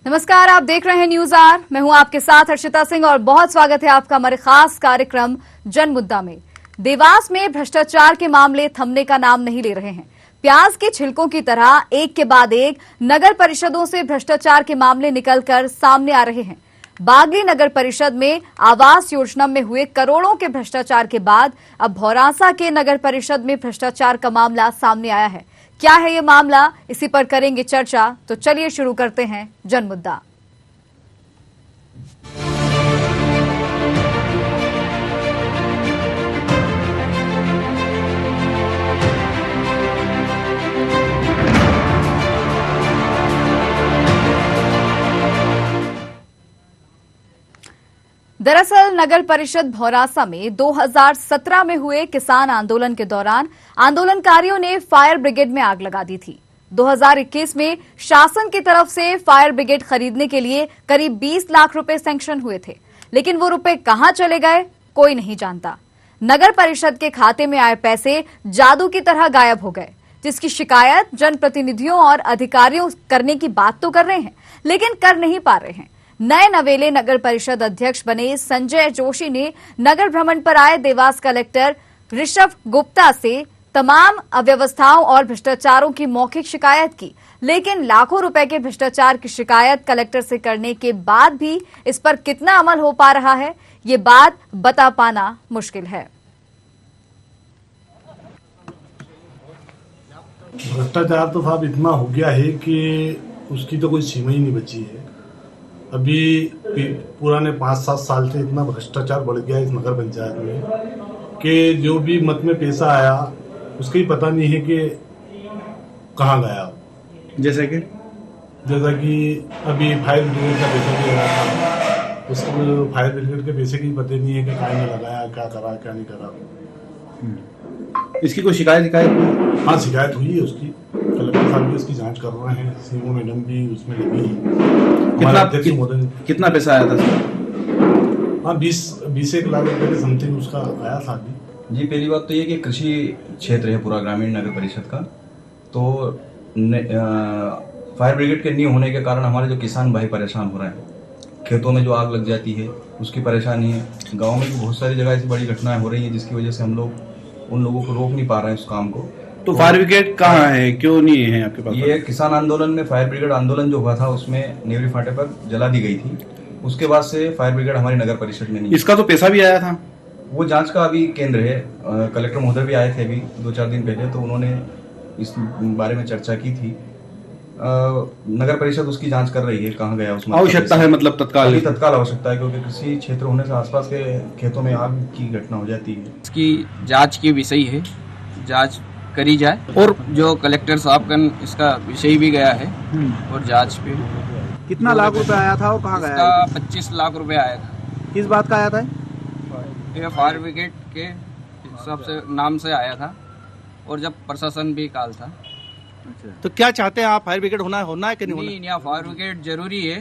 नमस्कार, आप देख रहे हैं न्यूज आर। मैं हूं आपके साथ हर्षिता सिंह और बहुत स्वागत है आपका हमारे खास कार्यक्रम जन मुद्दा में। देवास में भ्रष्टाचार के मामले थमने का नाम नहीं ले रहे हैं। प्याज के छिलकों की तरह एक के बाद एक नगर परिषदों से भ्रष्टाचार के मामले निकलकर सामने आ रहे हैं। बागली नगर परिषद में आवास योजना में हुए करोड़ों के भ्रष्टाचार के बाद अब भौरासा के नगर परिषद में भ्रष्टाचार का मामला सामने आया है। क्या है ये मामला, इसी पर करेंगे चर्चा। तो चलिए शुरू करते हैं जन मुद्दा। दरअसल नगर परिषद भौरासा में 2017 में हुए किसान आंदोलन के दौरान आंदोलनकारियों ने फायर ब्रिगेड में आग लगा दी थी। 2021 में शासन की तरफ से फायर ब्रिगेड खरीदने के लिए करीब 20 लाख रुपए सैंक्शन हुए थे, लेकिन वो रुपए कहां चले गए कोई नहीं जानता। नगर परिषद के खाते में आए पैसे जादू की तरह गायब हो गए, जिसकी शिकायत जनप्रतिनिधियों और अधिकारियों करने की बात तो कर रहे हैं, लेकिन कर नहीं पा रहे हैं। नए नवेले नगर परिषद अध्यक्ष बने संजय जोशी ने नगर भ्रमण पर आए देवास कलेक्टर ऋषभ गुप्ता से तमाम अव्यवस्थाओं और भ्रष्टाचारों की मौखिक शिकायत की, लेकिन लाखों रुपए के भ्रष्टाचार की शिकायत कलेक्टर से करने के बाद भी इस पर कितना अमल हो पा रहा है, ये बात बता पाना मुश्किल है। भ्रष्टाचार तो साहब इतना हो गया है कि उसकी तो कोई सीमा ही नहीं बची है। अभी पुराने 5-7 साल से इतना भ्रष्टाचार बढ़ गया इस नगर पंचायत में कि जो भी मत में पैसा आया उसका ही पता नहीं है कि कहाँ गया। जैसा कि अभी फायर ब्रिगेड का पैसा भी आया था, उसको फायर ब्रिगेड के पैसे की पता नहीं है कि कहाँ में लगाया, क्या करा क्या नहीं करा। इसकी कोई शिकायत? हाँ, शिकायत हुई है उसकी। कलेक्टर साहब भी उसकी जांच कर रहे हैं, सीओ मैडम भी उसमें लगी है। कितना पैसा आया था? हाँ, 20 लाख रुपए के समथिंग उसका आया था अभी। जी, पहली बात तो ये कि कृषि क्षेत्र है पूरा ग्रामीण नगर परिषद का, तो फायर ब्रिगेड के नहीं होने के कारण हमारे जो किसान भाई परेशान हो रहे हैं। खेतों में जो आग लग जाती है उसकी परेशानी है। गाँव में भी बहुत सारी जगह ऐसी बड़ी घटनाएं हो रही है जिसकी वजह से हम लोग उन लोगों को रोक नहीं पा रहे हैं उस काम को। तो फायर ब्रिगेड कहाँ है, क्यों नहीं है आपके पास? ये किसान आंदोलन में फायर ब्रिगेड आंदोलन जो हुआ था उसमें नेवरी फाटे पर जला दी गई थी। उसके बाद से फायर ब्रिगेड हमारी नगर परिषद में नहीं। इसका तो पैसा भी आया था, वो जांच का अभी केंद्र है। कलेक्टर महोदय भी आए थे अभी 2-4 दिन पहले, तो उन्होंने इस बारे में चर्चा की थी। नगर परिषद उसकी जांच कर रही है कहाँ गया उसमें। आवश्यकता है, मतलब तत्काल आवश्यकता है, क्योंकि कृषि क्षेत्र होने से आसपास के खेतों में आग की घटना हो जाती है। इसकी जांच की विषय है, जांच करी जाए। और जो कलेक्टर साहब का इसका विषय भी गया है और जांच पे। कितना लाख रुपए आया था और कहाँ गया? 25 लाख रुपए आया था। किस बात का आया था? ये फायर ब्रिगेड के हिसाब से नाम से आया था और जब प्रशासन भी काल था। तो क्या चाहते हैं आप? फायर ब्रिगेड होना है कि नहीं? यहाँ फायर ब्रिगेड जरूरी है।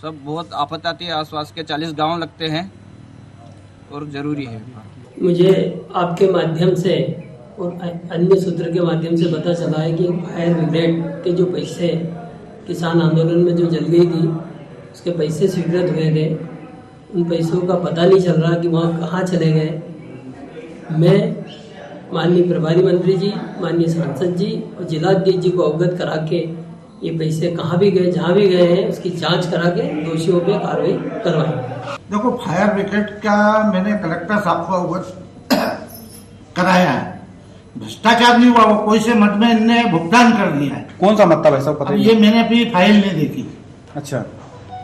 सब बहुत आफत आती है, आसपास के 40 गांव लगते हैं और जरूरी है। मुझे आपके माध्यम से और अन्य सूत्र के माध्यम से पता चला है कि फायर ब्रिगेड के जो पैसे किसान आंदोलन में जो जल गई थी उसके पैसे स्वीकृत हुए थे। उन पैसों का पता नहीं चल रहा कि वहाँ कहाँ चले गए। मैं माननीय प्रभारी मंत्री जी, माननीय सांसद जी और जिलाध्यक्ष जी को अवगत करा के ये पैसे कहाँ भी गए, जहाँ भी गए हैं उसकी जांच करा के दोषियों पे कार्रवाई करवाएं। देखो, फायर ब्रिगेड का मैंने कलेक्टर साहब को अवगत कराया है। भ्रष्टाचार नहीं हुआ, वो कोई से मत में इनने भुगतान कर दिया है। कौन सा मत था वैसा पता? ये मैंने अभी फाइल नहीं देखी। अच्छा,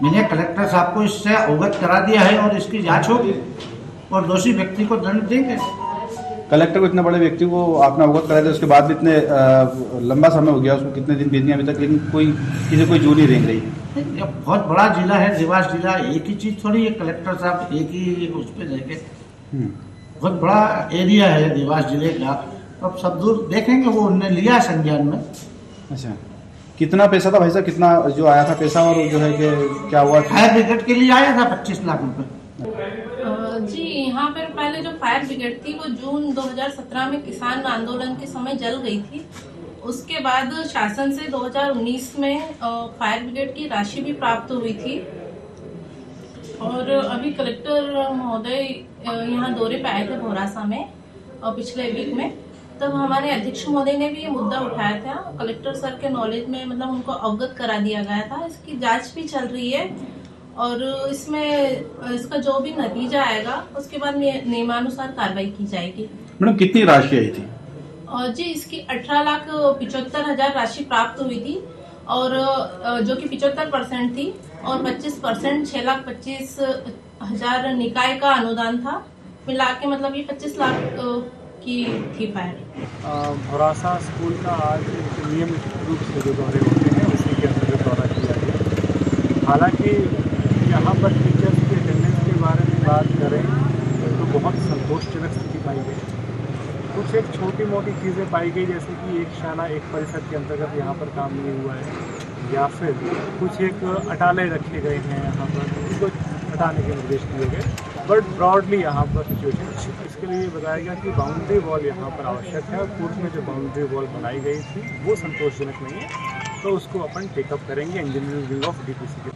मैंने कलेक्टर साहब को इससे अवगत करा दिया है और इसकी जांच होगी और दोषी व्यक्ति को दंड देंगे। कलेक्टर को इतने बड़े व्यक्ति को आपने अवगत कराया था, उसके बाद भी इतने लंबा समय हो गया, उसको कितने दिन बीत गए अभी तक, लेकिन कोई जू नहीं रेंग रही। ये बहुत बड़ा जिला है देवास जिला, एक ही चीज थोड़ी है। कलेक्टर साहब एक ही उस पर जाके, बहुत बड़ा एरिया है देवास जिले का। अब सब दूर देखेंगे, वो उन्होंने लिया संज्ञान में। अच्छा, कितना पैसा था भाई साहब, कितना जो आया था पैसा, और जो है कि क्या हुआ? फायर ब्रिगेड के लिए आया था 25 लाख रुपए। जी, यहाँ पर पहले जो फायर ब्रिगेड थी वो जून 2017 में किसान आंदोलन के समय जल गई थी। उसके बाद शासन से 2019 में फायर ब्रिगेड की राशि भी प्राप्त हुई थी और अभी कलेक्टर महोदय यहाँ दौरे पे आए थे भौरासा में पिछले वीक में। तब हमारे अध्यक्ष महोदय ने भी ये मुद्दा उठाया था, कलेक्टर सर के नॉलेज में मतलब उनको अवगत करा दिया गया था। इसकी जांच भी चल रही है और इसमें इसका जो भी नतीजा आएगा उसके बाद नियमानुसार कार्रवाई की जाएगी। मैडम कितनी राशि आई थी? जी इसकी 18,75,000 राशि प्राप्त हुई थी और जो कि 75% थी और 25% 6,25,000 निकाय का अनुदान था, मिला के मतलब ये 25 लाख की थी फायर। भौरासा स्कूल का आज नियमित रूप से जो दौरे होते हैं उसी के अंतर्गत दौरा किया गया। हालांकि यहाँ पर टीचर्स के अटेंडेंस के बारे में बात करें तो बहुत संतोषजनक स्थिति पाई गई। कुछ एक छोटी मोटी चीज़ें पाई गई, जैसे कि एक शाला एक परिषद के अंतर्गत यहाँ पर काम नहीं हुआ है या फिर कुछ एक अटाले रखे गए हैं यहाँ पर, उनको हटाने के निर्देश दिए गए। बट ब्रॉडली यहाँ पर सिचुएशन अच्छी है। इसके लिए बताया गया कि बाउंड्री वॉल यहाँ पर आवश्यक है। पूर्व में जो बाउंड्री वॉल बनाई गई थी वो संतोषजनक नहीं है, तो उसको अपन टेकअप करेंगे इंजीनियरिंग विंग ऑफ डीपीसी के।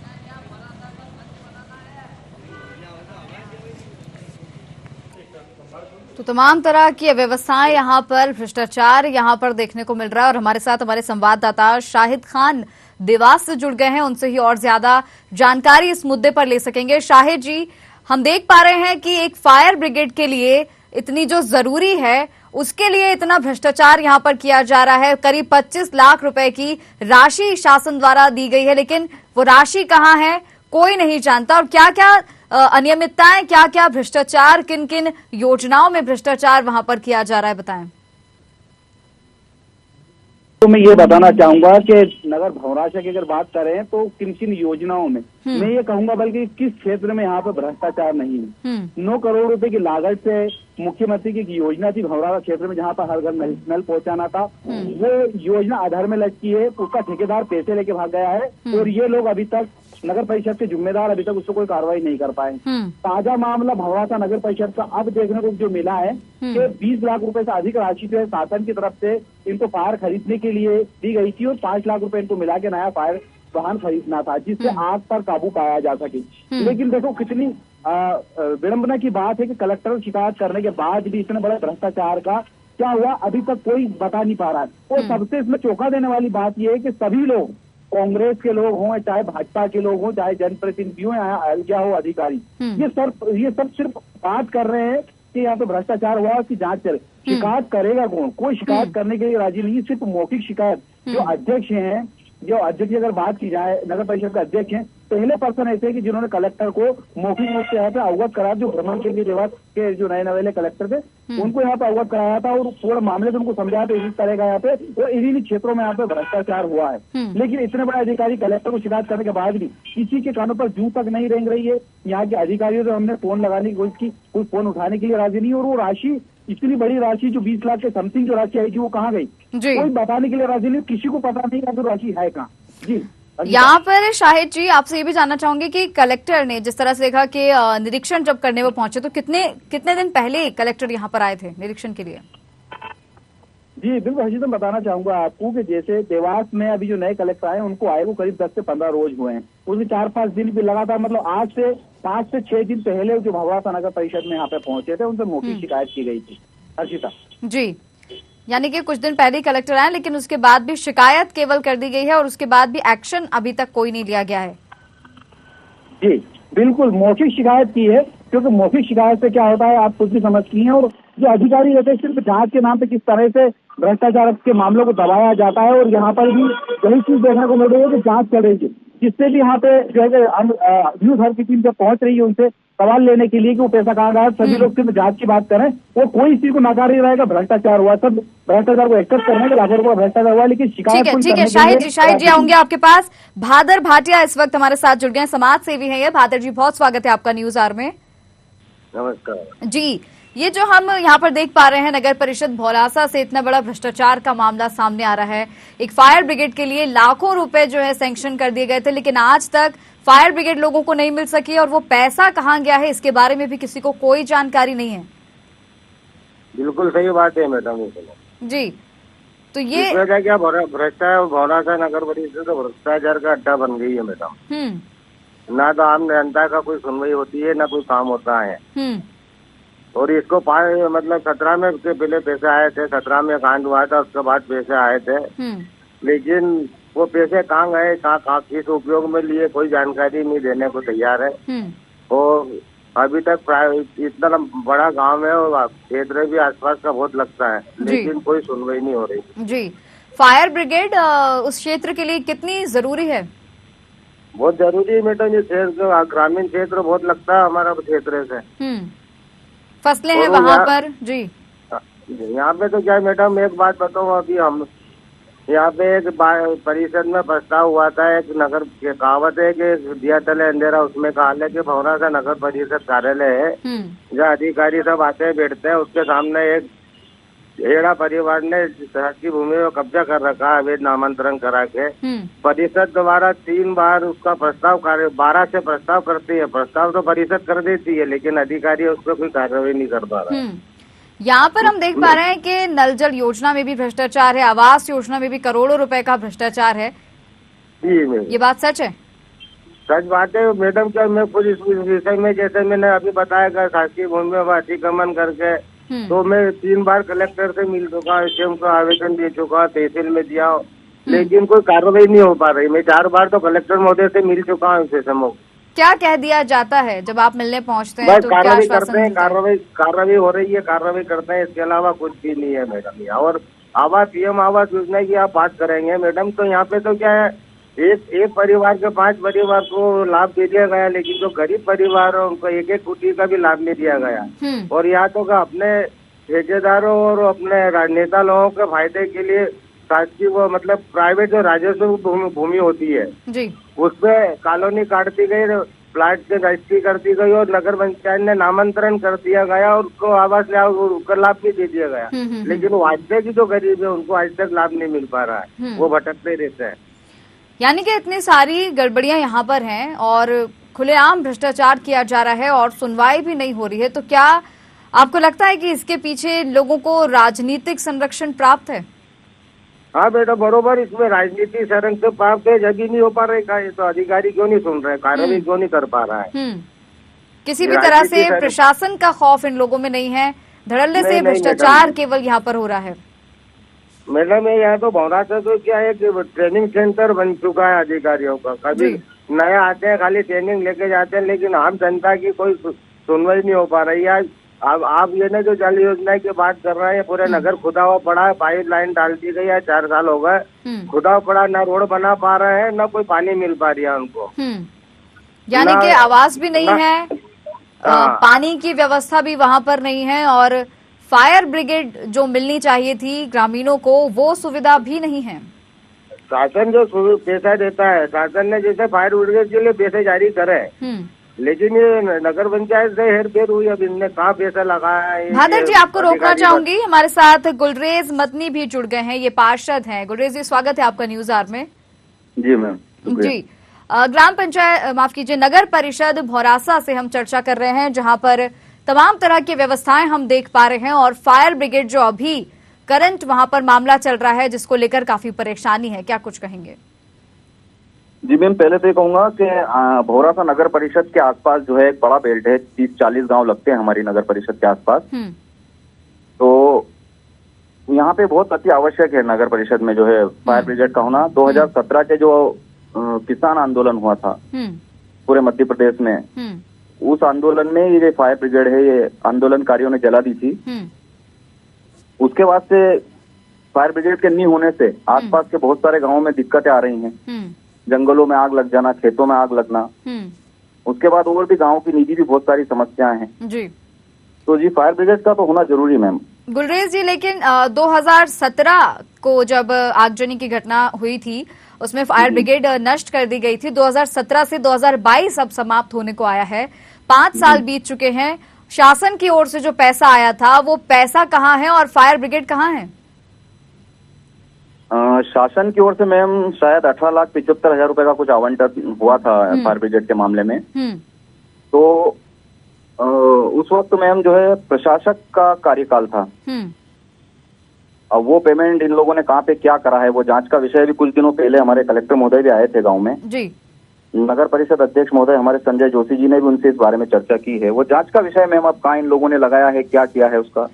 तो तमाम तरह की व्यवस्थाएं यहाँ पर, भ्रष्टाचार यहाँ पर देखने को मिल रहा है और हमारे साथ हमारे संवाददाता शाहिद खान देवास से जुड़ गए हैं, उनसे ही और ज्यादा जानकारी इस मुद्दे पर ले सकेंगे। शाहिद जी, हम देख पा रहे हैं कि एक फायर ब्रिगेड के लिए इतनी जो जरूरी है उसके लिए इतना भ्रष्टाचार यहाँ पर किया जा रहा है। करीब 25 लाख रुपए की राशि शासन द्वारा दी गई है, लेकिन वो राशि कहाँ है कोई नहीं जानता। और क्या क्या अनियमितताएं, क्या क्या भ्रष्टाचार, किन किन योजनाओं में भ्रष्टाचार वहां पर किया जा रहा है, बताएं। तो मैं ये बताना चाहूंगा कि नगर भौरासा की अगर बात करें तो किन किन योजनाओं में, मैं ये कहूंगा बल्कि किस क्षेत्र में यहाँ पे भ्रष्टाचार नहीं है। 9 करोड़ रुपए की लागत से मुख्यमंत्री की एक योजना थी भौरासा क्षेत्र में, जहाँ पर हर घर नल पहुंचाना था। वो योजना आधार में लटकी है, उसका ठेकेदार पैसे लेके भाग गया है और ये लोग अभी तक नगर परिषद के जिम्मेदार अभी तक उसको कोई कार्रवाई नहीं कर पाए। ताजा मामला भौरासा नगर परिषद का अब देखने को जो मिला है कि 20 लाख रुपए से अधिक राशि जो है शासन की तरफ से इनको फायर खरीदने के लिए दी गई थी और 5 लाख रुपए इनको मिला के नया फायर वाहन खरीदना था जिससे आग पर काबू पाया जा सके। लेकिन देखो कितनी विडंबना की बात है कि कलेक्टर शिकायत करने के बाद भी इतने बड़े भ्रष्टाचार का क्या हुआ अभी तक कोई बता नहीं पा रहा है। और सबसे इसमें चौंका देने वाली बात यह है कि सभी लोग, कांग्रेस के लोग हों चाहे भाजपा के लोग हों चाहे जनप्रतिनिधि हो या हो अधिकारी, ये सब सिर्फ बात कर रहे हैं कि यहाँ पे भ्रष्टाचार हुआ, उसकी जांच चले। शिकायत करेगा कौन? कोई शिकायत करने के लिए राजी नहीं, सिर्फ मौखिक शिकायत। जो अध्यक्ष हैं, जो अध्यक्ष की अगर बात की जाए, नगर परिषद के अध्यक्ष हैं, पहले पर्सन ऐसे कि जिन्होंने कलेक्टर को मौखिक रूप से यहाँ पे अवगत कराया, जो भ्रमण के लिए देवास के जो नए नवेले कलेक्टर थे उनको यहाँ पे अवगत कराया था और पूरे मामले से उनको समझाया था इस तरह का यहाँ पे और इन्हीं क्षेत्रों में यहाँ पे भ्रष्टाचार हुआ है। लेकिन इतने बड़े अधिकारी कलेक्टर को शिकायत करने के बाद भी किसी के कानों पर जू तक नहीं रेंग रही है। यहाँ के अधिकारियों से हमने फोन लगाने की कोशिश की, कोई फोन उठाने के लिए राजी नहीं। और वो राशि, इतनी बड़ी राशि जो 20 लाख के समथिंग जो राशि आई थी वो कहाँ गई, कोई बताने के लिए राजी नहीं, किसी को पता नहीं कि राशि है कहाँ। जी यहाँ पर शाहिद जी, आपसे ये भी जानना चाहूंगी कि कलेक्टर ने जिस तरह से देखा कि निरीक्षण जब करने वो पहुंचे तो कितने दिन पहले कलेक्टर यहाँ पर आए थे निरीक्षण के लिए? जी बिल्कुल हर्षित, मैं बताना चाहूंगा आपको कि जैसे देवास में अभी जो नए कलेक्टर आए उनको आए वो करीब 10 से 15 रोज हुए हैं, उसमें 4-5 दिन भी लगातार, मतलब आज से 5 से 6 दिन पहले जो भौरासा नगर परिषद में यहाँ पे पहुंचे थे उनसे मौखिक शिकायत की गई थी। हर्षिता जी, यानी कि कुछ दिन पहले ही कलेक्टर आए लेकिन उसके बाद भी शिकायत केवल कर दी गई है और उसके बाद भी एक्शन अभी तक कोई नहीं लिया गया है। जी बिल्कुल मौखिक शिकायत की है, क्योंकि मौखिक शिकायत से क्या होता है आप कुछ भी समझती हैं। और जो अधिकारी रहते हैं सिर्फ जांच के नाम पे किस तरह से भ्रष्टाचार के मामलों को दबाया जाता है। और यहाँ पर भी यही चीज देखने को मिल रही है कि जांच चल रही है, जिससे भी यहाँ पे जो है न्यूज हर की टीम जब पहुंच रही है उनसे सवाल लेने के लिए कि वो पैसा कहाँ गया, सभी लोग सिर्फ जांच की बात करें, वो कोई इस चीज को नकार ही रहेगा भ्रष्टाचार हुआ। सब भ्रष्टाचार को एक्सेप्ट करने के लाखों रुपया भ्रष्टाचार हुआ, लेकिन शिकायत ठीक है शाहिद जी आऊंगे आपके पास। भादर भाटिया इस वक्त हमारे साथ जुड़ गए हैं, समाज सेवी हैं ये। भादर जी बहुत स्वागत है आपका न्यूज आवर में। नमस्कार जी, ये जो हम यहाँ पर देख पा रहे हैं नगर परिषद भौरासा से इतना बड़ा भ्रष्टाचार का मामला सामने आ रहा है। एक फायर ब्रिगेड के लिए लाखों रुपए जो है सैंक्शन कर दिए गए थे, लेकिन आज तक फायर ब्रिगेड लोगों को नहीं मिल सकी और वो पैसा कहाँ गया है इसके बारे में भी किसी को कोई जानकारी नहीं है। बिल्कुल सही बात है मैडम। जी, तो ये इसमें क्या भ्रष्टाचार भौरासा नगर परिषद तो भ्रष्टाचार का अड्डा बन गई है मैडम। ना तो आम जनता का कोई सुनवाई होती है, ना कोई काम होता है। और इसको मतलब 17 में के पहले पैसे आए थे, 17 में कांड हुआ था, उसके बाद पैसे आए थे, लेकिन वो पैसे कहाँ गए, कहाँ किस उपयोग में लिए, कोई जानकारी नहीं देने को तैयार है। और अभी तक इतना बड़ा गांव है और क्षेत्र भी आसपास का बहुत लगता है, लेकिन कोई सुनवाई नहीं हो रही। जी, फायर ब्रिगेड उस क्षेत्र के लिए कितनी जरूरी है? बहुत जरूरी है मैडम, ये क्षेत्र ग्रामीण क्षेत्र बहुत लगता है हमारा क्षेत्र से। फसलें हैं वहाँ पर जी। यहाँ पे तो क्या है मैडम, एक बात बताऊँ, अभी हम यहाँ पे एक परिषद में प्रस्ताव हुआ था, एक नगर की कहावत है कि दिया तले अंधेरा, उसमें कहा है कि भौरासा नगर परिषद कार्यालय है जहाँ अधिकारी सब आते हैं बैठते हैं, उसके सामने एक हेड़ा परिवार ने शासकीय भूमि में कब्जा कर रखा है अवैध नामांतरण करा के। परिषद द्वारा 3 बार उसका प्रस्ताव 12 से प्रस्ताव करती है, प्रस्ताव तो परिषद कर देती है, लेकिन अधिकारी उस पर कोई कार्रवाई नहीं कर पा रहा है। यहाँ पर हम देख पा रहे हैं कि नल जल योजना में भी भ्रष्टाचार है, आवास योजना में भी करोड़ों रुपए का भ्रष्टाचार है। जी, ये बात सच है? सच बात है मैडम। क्या मैं कुछ इस विषय में, जैसे मैंने अभी बताया, शासकीय भूमि में अतिक्रमण करके तो मैं 3 बार कलेक्टर से मिल चुका, एसडीएम को आवेदन दे चुका, तहसील में दिया, लेकिन कोई कार्रवाई नहीं हो पा रही। मैं 4 बार तो कलेक्टर महोदय से मिल चुका हूँ इस समय। क्या कह दिया जाता है जब आप मिलने पहुँचते हैं? बस तो कार्रवाई करते हैं, कार्रवाई हो रही है, कार्रवाई करते हैं, इसके अलावा कुछ भी नहीं है मैडम। और आवास पीएम आवास योजना की आप बात करेंगे मैडम, तो यहाँ पे तो क्या है, एक परिवार के 5 परिवार को लाभ दे दिया गया, लेकिन जो गरीब परिवार है उनको 1-1 कोटी का भी लाभ नहीं दिया गया। और यहाँ तो अपने ठेकेदारों और अपने नेता लोगों के फायदे के लिए शासकीय वो मतलब प्राइवेट जो राजस्व भूमि होती है जी, उसपे कॉलोनी काटती गई, प्लाट की रजिस्ट्री करती गई और नगर पंचायत ने नामांतरण कर दिया गया और उसको आवास लाभ भी दे दिया गया। लेकिन वास्ते की जो गरीब है उनको आज तक लाभ नहीं मिल पा रहा है, वो भटकते रहते हैं। यानी कि इतनी सारी गड़बड़ियां यहाँ पर हैं और खुलेआम भ्रष्टाचार किया जा रहा है और सुनवाई भी नहीं हो रही है, तो क्या आपको लगता है कि इसके पीछे लोगों को राजनीतिक संरक्षण प्राप्त है? हाँ बेटा, बरोबर, इसमें राजनीतिक संरक्षण प्राप्त है, जब भी नहीं हो पा रहा है तो अधिकारी क्यों नहीं सुन रहे, कार्रवाई क्यों नहीं कर पा रहा है? किसी भी तरह से प्रशासन का खौफ इन लोगों में नहीं है, धड़ल्ले से भ्रष्टाचार केवल यहाँ पर हो रहा है। मैडम यहाँ तो भौरासा तो क्या है कि ट्रेनिंग सेंटर बन चुका है अधिकारियों का, कभी नया आते हैं खाली ट्रेनिंग लेके जाते हैं, लेकिन आम जनता की कोई सुनवाई नहीं हो पा रही है। आप ये ना जो जल योजना की बात कर रहे हैं, पूरे नगर खुदा हुआ पड़ा है, पाइप लाइन डाल दी गई है, 4 साल हो गए, खुदा हुआ पड़ा, ना रोड बना पा रहे हैं, ना कोई पानी मिल पा रही है उनको। यानी कि आवास भी नहीं है, पानी की व्यवस्था भी वहां पर नहीं है और फायर ब्रिगेड जो मिलनी चाहिए थी ग्रामीणों को वो सुविधा भी नहीं है। शासन जो पैसा देता है, शासन ने जैसे फायर ब्रिगेड के लिए पैसे जारी करे, लेकिन ये नगर पंचायत से हेरफेर हुई, अब इनने कहाँ पैसा लगाया है। भादर जी, आपको रोकना चाहूंगी, हमारे साथ गुलरेज मतनी भी जुड़ गए हैं, ये पार्षद हैं। गुलरेज जी, स्वागत है आपका न्यूज आवर में। जी मैम। जी, ग्राम पंचायत माफ कीजिए नगर परिषद भौरासा से हम चर्चा कर रहे हैं, जहां पर तमाम तरह की व्यवस्थाएं हम देख पा रहे हैं और फायर ब्रिगेड जो अभी करंट वहां पर मामला चल रहा है जिसको लेकर काफी परेशानी है, क्या कुछ कहेंगे? जी मैम, पहले तो ये कहूंगा कि भौरासा नगर परिषद के आसपास जो है एक बड़ा बेल्ट है, 30-40 गांव लगते हैं हमारी नगर परिषद के आसपास। तो यहाँ पे बहुत अति आवश्यक है नगर परिषद में जो है फायर ब्रिगेड का होना। 2017 के जो किसान आंदोलन हुआ था पूरे मध्य प्रदेश में, उस आंदोलन में ये फायर ब्रिगेड है, ये आंदोलनकारियों ने जला दी थी। उसके बाद से फायर ब्रिगेड के नहीं होने से आसपास के बहुत सारे गांवों में दिक्कतें आ रही हैं, जंगलों में आग लग जाना, खेतों में आग लगना। उसके बाद और भी गांवों की निजी भी बहुत सारी समस्याएं हैं जी। तो जी फायर ब्रिगेड का तो होना जरूरी मैम। गुलरेज जी, लेकिन 2017 को जब आगजनी की घटना हुई थी उसमें फायर ब्रिगेड नष्ट कर दी गई थी। 2017 से 2022 अब समाप्त होने को आया है, 5 साल बीत चुके हैं। शासन की ओर से जो पैसा आया था वो पैसा कहाँ है और फायर ब्रिगेड कहाँ है? शासन की ओर से मैम शायद 18,75,000 रुपए का कुछ आवंटन हुआ था फायर ब्रिगेड के मामले में। तो उस वक्त मैम जो है प्रशासक का कार्यकाल था, अब वो पेमेंट इन लोगों ने कहाँ पे क्या करा है वो जांच का विषय भी कुछ दिनों पहले हमारे कलेक्टर महोदय भी आए थे गांव में जी। नगर परिषद अध्यक्ष महोदय हमारे संजय जोशी जी ने भी उनसे इस बारे में चर्चा की है। वो जांच का विषय मैम अब कहाँ इन लोगों ने लगाया है क्या किया है उसका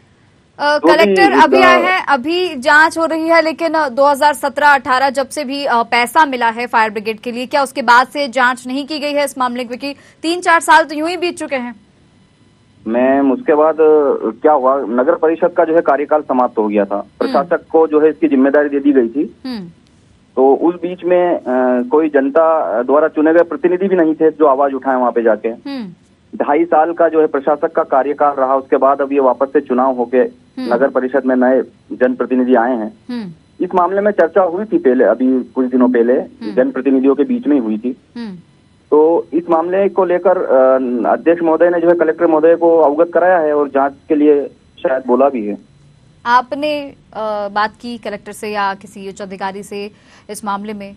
कलेक्टर अभी आए हैं, अभी जांच हो रही है, लेकिन 2017-18 जब से भी पैसा मिला है फायर ब्रिगेड के लिए, क्या उसके बाद से जांच नहीं की गई है इस मामले में? क्योंकि 3-4 साल तो यूं ही बीत चुके हैं। मैम उसके बाद क्या हुआ, नगर परिषद का जो है कार्यकाल समाप्त हो गया था, प्रशासक को जो है इसकी जिम्मेदारी दे दी गई थी। तो उस बीच में कोई जनता द्वारा चुने गए प्रतिनिधि भी नहीं थे जो आवाज उठाए वहां पे जाके। 2.5 साल का जो है प्रशासक का कार्यकाल रहा, उसके बाद अब ये वापस से चुनाव होके नगर परिषद में नए जनप्रतिनिधि आए हैं। इस मामले में चर्चा हुई थी पहले, अभी कुछ दिनों पहले जनप्रतिनिधियों के बीच में ही हुई थी। तो इस मामले को लेकर अध्यक्ष महोदय ने जो है कलेक्टर महोदय को अवगत कराया है और जांच के लिए शायद बोला भी है। आपने बात की कलेक्टर से या किसी उच्च अधिकारी से इस मामले में?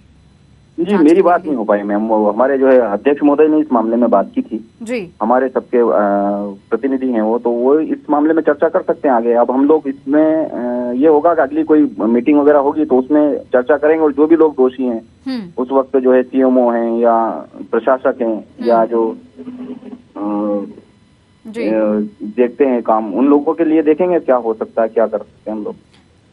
जी मेरी बात नहीं हो पाई मैम, हमारे जो है अध्यक्ष महोदय ने इस मामले में बात की थी जी। हमारे सबके प्रतिनिधि हैं वो, तो वो इस मामले में चर्चा कर सकते हैं आगे। अब हम लोग इसमें ये होगा कि अगली कोई मीटिंग वगैरह होगी तो उसमें चर्चा करेंगे और जो भी लोग दोषी हैं उस वक्त जो है सीएमओ हैं या प्रशासक हैं या जो देखते हैं काम, उन लोगों के लिए देखेंगे क्या हो सकता है, क्या कर सकते हैं हम लोग।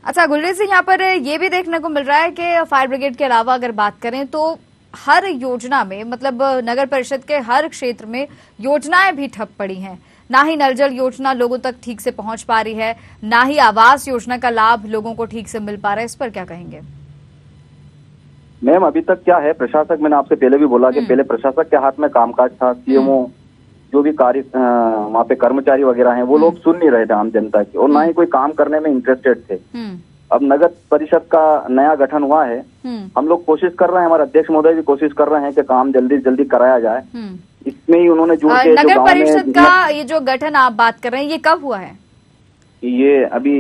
अच्छा गुलरेज सिंह, यहाँ पर ये भी देखने को मिल रहा है कि फायर ब्रिगेड के अलावा अगर बात करें तो हर योजना में, मतलब नगर परिषद के हर क्षेत्र में योजनाएं भी ठप पड़ी हैं। ना ही नल जल योजना लोगों तक ठीक से पहुंच पा रही है, ना ही आवास योजना का लाभ लोगों को ठीक से मिल पा रहा है। इस पर क्या कहेंगे? मैम अभी तक क्या है, प्रशासक, मैंने आपसे पहले भी बोला कि पहले प्रशासक के हाथ में कामकाज था, सीएमओ जो भी कार्य वहाँ पे कर्मचारी वगैरह हैं वो लोग सुन नहीं रहे थे आम जनता की, और ना ही कोई काम करने में इंटरेस्टेड थे। अब नगर परिषद का नया गठन हुआ है, हम लोग कोशिश कर रहे हैं, हमारे अध्यक्ष महोदय भी कोशिश कर रहे हैं कि काम जल्दी जल्दी कराया जाए। इसमें ही उन्होंने जुड़ के नगर परिषद का ये जो गठन आप बात कर रहे हैं, ये कब हुआ है? ये अभी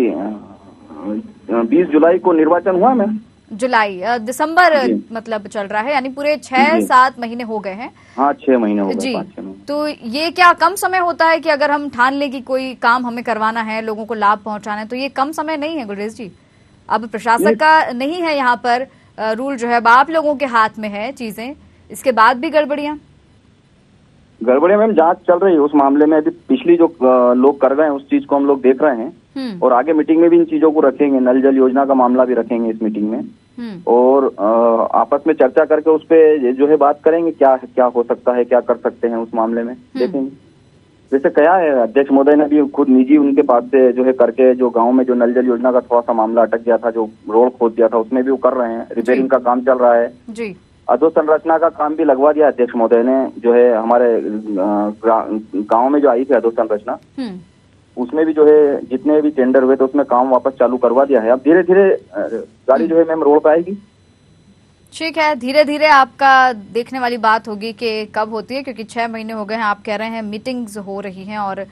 20 जुलाई को निर्वाचन हुआ मैम। जुलाई दिसंबर मतलब चल रहा है, यानी पूरे 6-7 महीने हो गए हैं। हाँ 6 महीने हो गए, जी। 5-6 महीने। तो ये क्या कम समय होता है कि अगर हम ठान लें कि कोई काम हमें करवाना है, लोगों को लाभ पहुंचाना है, तो ये कम समय नहीं है गुलरेज जी? अब प्रशासक का नहीं है यहाँ पर रूल, जो है अब आप लोगों के हाथ में है चीजें, इसके बाद भी गड़बड़ियां मैम जांच चल रही है उस मामले में। अभी पिछली जो लोग कर गए हैं उस चीज को हम लोग देख रहे हैं और आगे मीटिंग में भी इन चीजों को रखेंगे। नल जल योजना का मामला भी रखेंगे इस मीटिंग में और आपस में चर्चा करके उस पे जो है बात करेंगे क्या क्या हो सकता है, क्या कर सकते हैं उस मामले में देखेंगे। जैसे कहा है अध्यक्ष महोदय ने भी खुद निजी उनके पास से जो है करके, जो गांव में जो नल जल योजना का थोड़ा सा मामला अटक गया था, जो रोड खोद दिया था, उसमें भी वो कर रहे हैं, रिपेयरिंग का काम चल रहा है जी। अधोसंरचना का काम भी लगवा दिया अध्यक्ष महोदय ने, जो है हमारे गांव में जो आई थी अधोसंरचना, उसमें भी जो है जितने भी टेंडर हुए थे उसमें काम वापस चालू करवा दिया है। अब धीरे धीरे गाड़ी जो है मैम रोड पे आएगी। ठीक है, धीरे धीरे आपका देखने वाली बात होगी कि कब होती है, क्योंकि 6 महीने हो गए हैं, आप कह रहे हैं मीटिंग्स हो रही हैं और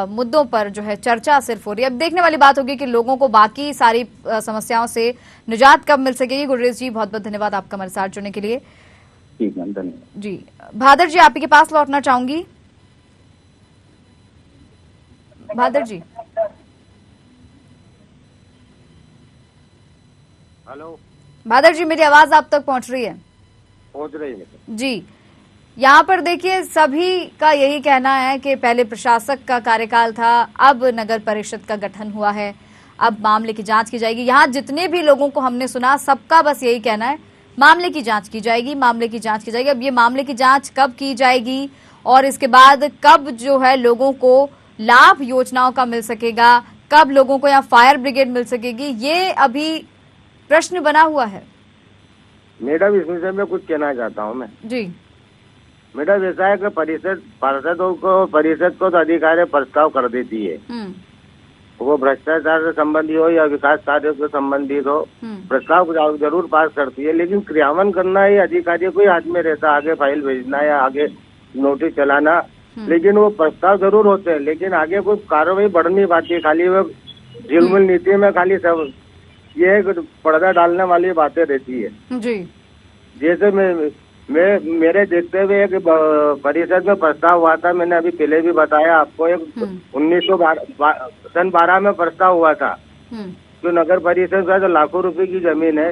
मुद्दों पर जो है चर्चा सिर्फ हो रही है। अब देखने वाली बात होगी कि लोगों को बाकी सारी समस्याओं से निजात कब मिल सकेगी। गुलरेज जी बहुत बहुत धन्यवाद आपका हमारे साथ जुड़ने के लिए। ठीक है, धन्यवाद जी। भादर जी आपके पास लौटना चाहूंगी। भादर जी। हेलो भादर जी, मेरी आवाज आप तक पहुंच रही है? पहुंच रही है जी। यहाँ पर देखिए सभी का यही कहना है कि पहले प्रशासक का कार्यकाल था, अब नगर परिषद का गठन हुआ है, अब मामले की जांच की जाएगी। यहाँ जितने भी लोगों को हमने सुना सबका बस यही कहना है, मामले की जांच की जाएगी, मामले की जांच की जाएगी। अब ये मामले की जांच कब की जाएगी और इसके बाद कब जो है लोगों को लाभ योजनाओं का मिल सकेगा, कब लोगों को यहाँ फायर ब्रिगेड मिल सकेगी, ये अभी प्रश्न बना हुआ है। मैडम इस विषय में कुछ कहना चाहता हूँ मैं जी। मैडम ऐसा है कि परिषद को तो अधिकारी प्रस्ताव कर देती है, वो भ्रष्टाचार से संबंधी हो या विकास कार्यों से संबंधित हो, प्रस्ताव जरूर पास करती है, लेकिन क्रियान्वयन करना ही अधिकारी को ही हाथ में रहता, आगे फाइल भेजना या आगे नोटिस चलाना। लेकिन वो प्रस्ताव जरूर होते हैं, लेकिन आगे कोई कार्रवाई बढ़ नहीं पाती, खाली वो झिलमिल नीति में खाली सब ये पर्दा डालने वाली बातें रहती है जी। जैसे मैं मेरे देखते हुए एक परिषद में प्रस्ताव हुआ था, मैंने अभी पहले भी बताया आपको, एक 1912 में प्रस्ताव हुआ था जो नगर परिषद का जो लाखों रुपए की जमीन है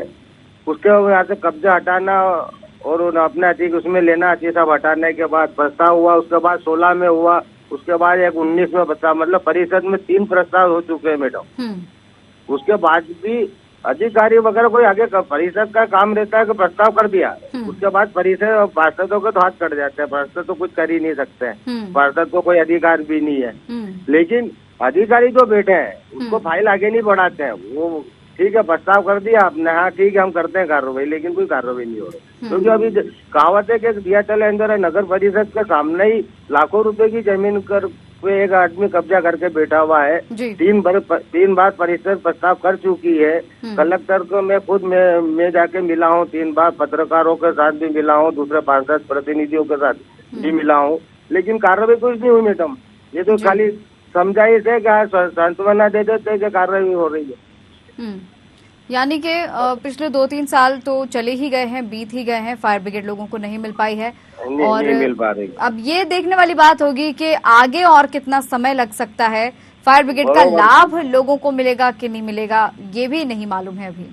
उसके यहाँ से कब्जा हटाना और अपने अति उसमें लेना अति सब हटाने के बाद प्रस्ताव हुआ, उसके बाद 16 में हुआ, उसके बाद एक 19 में प्रस्ताव, मतलब परिषद में 3 प्रस्ताव हो चुके हैं मैडम। उसके बाद भी अधिकारी वगैरह कोई आगे परिषद का काम रहता है कि प्रस्ताव कर दिया, उसके बाद परिषद पार्षदों के तो हाथ कट जाते हैं, पार्षद तो कुछ कर ही नहीं सकते हैं, पार्षद को कोई अधिकार भी नहीं है। लेकिन अधिकारी जो बैठे हैं उसको फाइल आगे नहीं बढ़ाते हैं। वो ठीक है प्रस्ताव कर दिया आपने, हाँ ठीक है हम करते हैं कार्रवाई, लेकिन कोई कार्रवाई नहीं हो रही। क्योंकि अभी कहावत है कि दिया चले अंदर है, नगर परिषद के सामने ही लाखों रुपए की जमीन कर एक आदमी कब्जा करके बैठा हुआ है। 3 बार परिषद प्रस्ताव कर चुकी है। कलेक्टर को मैं खुद मैं जाके मिला हूँ 3 बार, पत्रकारों के साथ भी मिला हूँ, दूसरे पार्षद प्रतिनिधियों के साथ भी मिला हूँ, लेकिन कार्रवाई कुछ नहीं हुई मैडम। ये तो खाली समझाइश है क्या सांत्वना दे देते कि कार्रवाई हो रही है। यानी कि पिछले 2-3 साल तो चले ही गए हैं, बीत ही गए हैं, फायर ब्रिगेड लोगों को नहीं मिल पाई है और नहीं मिल पा रही। अब ये देखने वाली बात होगी कि आगे और कितना समय लग सकता है, फायर ब्रिगेड का लाभ लोगों को मिलेगा कि नहीं मिलेगा ये भी नहीं मालूम है अभी।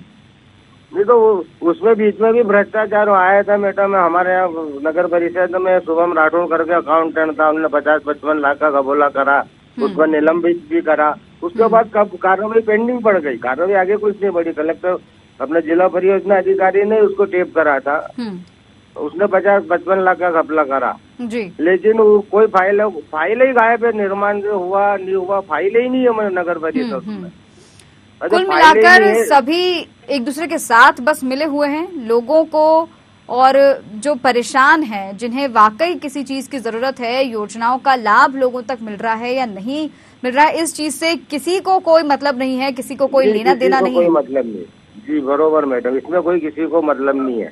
नहीं तो उसमें बीच में भी भ्रष्टाचार आया था मैडम। हमारे यहाँ नगर परिषद में शुभम राठौर करके अकाउंटेंट था, उन्होंने 50-55 लाख का कबूला करा, उसको निलंबित भी करा। उसके बाद कार्रवाई पेंडिंग पड़ गई, कार्रवाई आगे कुछ नहीं बढ़ी। कलेक्टर अपने जिला परियोजना अधिकारी ने उसको टेप करा था, उसने 50-55 लाख का घपला करा जी, लेकिन वो कोई फाइल ही गायब है। निर्माण जो हुआ नहीं हुआ फाइल ही नहीं है नगर परिषद में। कुल मिलाकर सभी एक दूसरे के साथ बस मिले हुए हैं लोगों को, और जो परेशान हैं जिन्हें वाकई किसी चीज की जरूरत है, योजनाओं का लाभ लोगों तक मिल रहा है या नहीं मिल रहा है, इस चीज से किसी को कोई मतलब नहीं है, किसी को कोई लेना देना नहीं है। कोई मतलब नहीं जी, बरोबर मैडम, इसमें कोई किसी को मतलब नहीं है।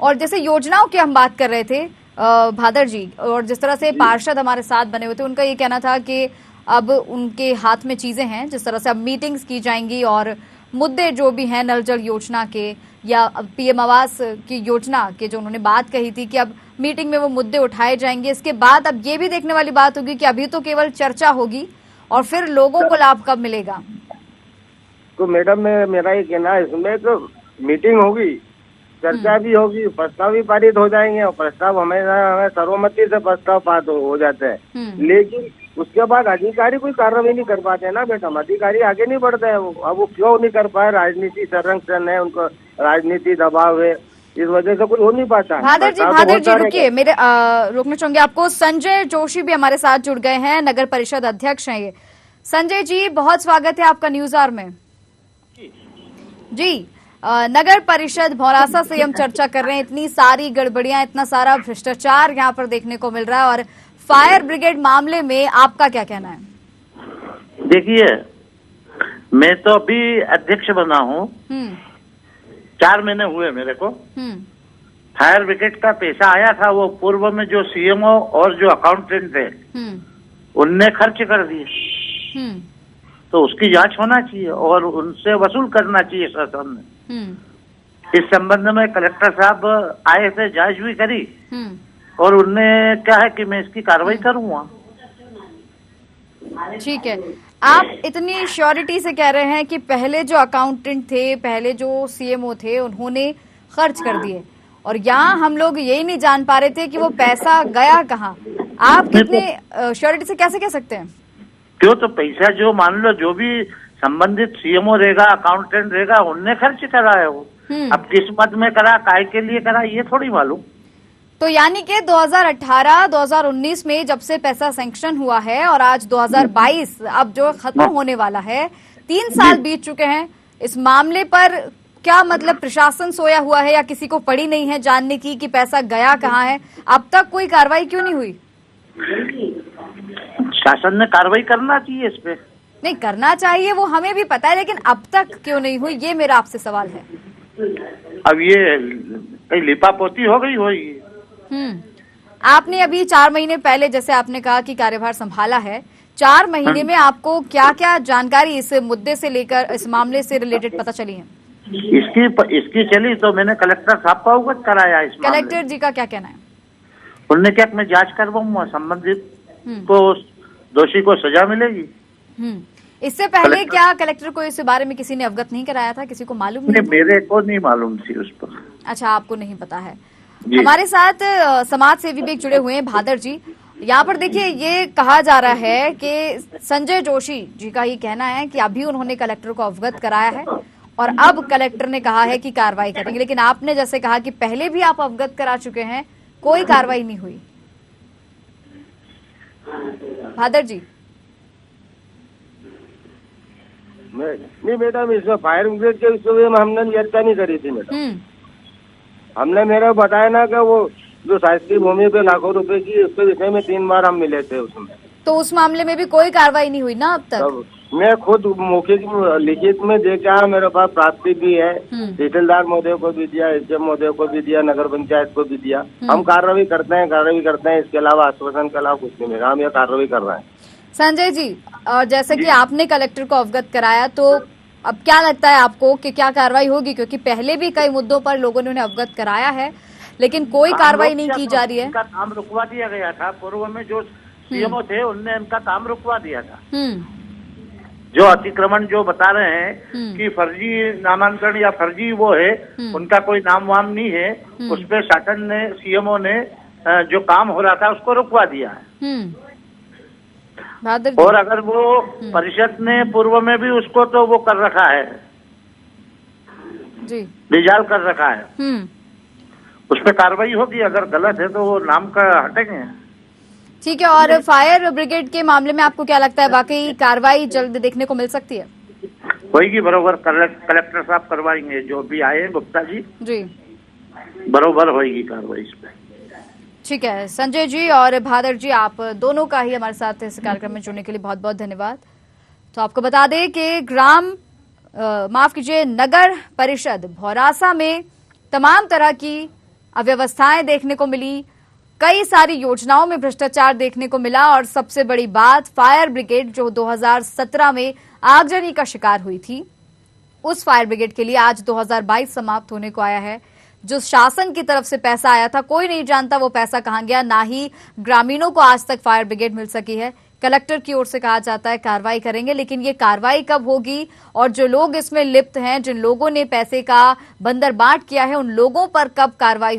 और जैसे योजनाओं की हम बात कर रहे थे भादर जी, और जिस तरह से पार्षद हमारे साथ बने हुए थे, उनका ये कहना था कि अब उनके हाथ में चीजें हैं, जिस तरह से अब मीटिंग्स की जाएंगी और मुद्दे जो भी हैं नल जल योजना के या पीएम आवास की योजना के जो उन्होंने बात कही थी कि अब मीटिंग में वो मुद्दे उठाए जाएंगे। इसके बाद अब ये भी देखने वाली बात होगी कि अभी तो केवल चर्चा होगी और फिर लोगों को लाभ कब मिलेगा। तो मैडम मेरा ये कहना है, इसमें तो मीटिंग होगी, चर्चा भी होगी, प्रस्ताव भी पारित हो जाएंगे और प्रस्ताव हमें सर्वमति से प्रस्ताव पास हो जाते हैं, लेकिन उसके बाद अधिकारी कोई कार्रवाई नहीं कर पाते ना मैडम, अधिकारी आगे नहीं बढ़ते हैं। अब वो क्यों नहीं कर पाए? राजनीति संरक्षण है, उनको राजनीति दबाव है, इस वजह से कुछ हो नहीं पाता। भादर जी रुकिए, मेरे रोकना चाहूंगे आपको। संजय जोशी भी हमारे साथ जुड़ गए हैं, नगर परिषद अध्यक्ष हैं ये। संजय जी बहुत स्वागत है आपका न्यूज आवर में। जी नगर परिषद भौरासा से हम चर्चा कर रहे हैं, इतनी सारी गड़बड़ियां, इतना सारा भ्रष्टाचार यहाँ पर देखने को मिल रहा है, और फायर ब्रिगेड मामले में आपका क्या कहना है? देखिए, मैं तो अभी अध्यक्ष बना हूँ, 4 महीने हुए मेरे को। फायर ब्रिगेड का पैसा आया था, वो पूर्व में जो सीएमओ और जो अकाउंटेंट थे उनने खर्च कर दिए, तो उसकी जांच होना चाहिए और उनसे वसूल करना चाहिए शासन ने। इस संबंध में कलेक्टर साहब आए थे, जांच भी करी और उनने क्या है कि मैं इसकी कार्रवाई करूंगा। ठीक है, आप इतनी श्योरिटी से कह रहे हैं कि पहले जो अकाउंटेंट थे, पहले जो सीएमओ थे, उन्होंने खर्च कर दिए और यहाँ हम लोग यही नहीं जान पा रहे थे कि वो पैसा गया कहाँ। आप कितने श्योरिटी से कैसे कह सकते हैं? क्यों, तो पैसा जो मान लो जो भी संबंधित सीएमओ रहेगा, अकाउंटेंट रहेगा, उनने खर्च करा है वो। अब किस मद में करा, काय के लिए करा, ये थोड़ी मालूम। तो यानी कि 2018-2019 में जब से पैसा सैंक्शन हुआ है और आज 2022 अब जो खत्म होने वाला है, 3 साल बीत चुके हैं, इस मामले पर क्या मतलब प्रशासन सोया हुआ है या किसी को पड़ी नहीं है जानने की कि पैसा गया कहाँ है? अब तक कोई कार्रवाई क्यों नहीं हुई? शासन ने कार्रवाई करना चाहिए इस पे। नहीं करना चाहिए, वो हमें भी पता है, लेकिन अब तक क्यों नहीं हुई, ये मेरा आपसे सवाल है। अब ये कहीं लिपापोती हो गई होगी। आपने अभी 4 महीने पहले, जैसे आपने कहा कि कार्यभार संभाला है, 4 महीने में आपको क्या क्या जानकारी इस मुद्दे से लेकर, इस मामले से रिलेटेड पता चली है? इसकी चली तो मैंने कलेक्टर साहब को अवगत कराया। इस कलेक्टर जी का क्या कहना है? उन्होंने क्या मैं जांच करवाऊंगा, संबंधित को दोषी को सजा मिलेगी। इससे पहले क्या कलेक्टर को इस बारे में किसी ने अवगत नहीं कराया था, किसी को मालूम नहीं? मेरे को नहीं मालूम थी उस पर। अच्छा, आपको नहीं पता है। हमारे साथ समाज सेवी भी जुड़े हुए हैं, भादर जी। यहाँ पर देखिए, ये कहा जा रहा है कि संजय जोशी जी का ये कहना है कि अभी उन्होंने कलेक्टर को अवगत कराया है और अब कलेक्टर ने कहा है कि कार्रवाई करेंगे, लेकिन आपने जैसे कहा कि पहले भी आप अवगत करा चुके हैं, कोई कार्रवाई नहीं हुई। भादर जी। नहीं मैडम, इसमें फायर ब्रिगेड के विषय में हमने चर्चा नहीं करी थी मैडम। हमने मेरा बताया ना कि वो जो शासकीय भूमि पे लाखों रुपए की, उसके विषय में 3 बार हम मिले थे उसमें। तो उस मामले में भी कोई कार्रवाई नहीं हुई ना अब तक? मैं खुद मौखिक लिखित में देखा, मेरे पास प्राप्ति भी है, तहसीलदार महोदय को भी दिया, एसडीएम महोदय को भी दिया, नगर पंचायत को भी दिया। हम कार्रवाई करते हैं। इसके अलावा आश्वासन के अलावा कुछ नहीं मेरा, हम ये कार्रवाई कर रहे हैं। संजय जी, और जैसे कि आपने कलेक्टर को अवगत कराया, तो अब क्या लगता है आपको कि क्या कार्रवाई होगी? क्योंकि पहले भी कई मुद्दों पर लोगों ने उन्हें अवगत कराया है, लेकिन कोई कार्रवाई नहीं की जा रही है। उनका काम रुकवा दिया गया था। पूर्व में जो सीएमओ थे उनने उनका काम रुकवा दिया था। जो अतिक्रमण जो बता रहे हैं कि फर्जी नामांकन या फर्जी वो है, उनका कोई नाम वाम नहीं है। उस पर शासन ने, सीएमओ ने जो काम हो रहा था उसको रुकवा दिया है। और अगर वो परिषद ने पूर्व में भी उसको तो वो कर रखा है जी, डिजाल कर रखा है, उस पर कार्रवाई होगी। अगर गलत है तो वो नाम का हटेंगे। ठीक है। और फायर ब्रिगेड के मामले में आपको क्या लगता है, वाकई कार्रवाई जल्द देखने को मिल सकती है? होगी, बरोबर कलेक्टर साहब करवाएंगे, जो भी आए गुप्ता जी बरोबर होगी कार्रवाई इस पे। ठीक है संजय जी और भादर जी, आप दोनों का ही हमारे साथ इस कार्यक्रम में जुड़ने के लिए बहुत बहुत धन्यवाद। तो आपको बता दें कि नगर परिषद भौरासा में तमाम तरह की अव्यवस्थाएं देखने को मिली, कई सारी योजनाओं में भ्रष्टाचार देखने को मिला और सबसे बड़ी बात, फायर ब्रिगेड जो 2017 में आगजनी का शिकार हुई थी, उस फायर ब्रिगेड के लिए आज 2022 समाप्त होने को आया है। जो शासन की तरफ से पैसा आया था, कोई नहीं जानता वो पैसा कहां गया, ना ही ग्रामीणों को आज तक फायर ब्रिगेड मिल सकी है। कलेक्टर की ओर से कहा जाता है कार्रवाई करेंगे, लेकिन ये कार्रवाई कब होगी और जो लोग इसमें लिप्त हैं, जिन लोगों ने पैसे का बंदरबाट किया है, उन लोगों पर कब कार्रवाई होगी?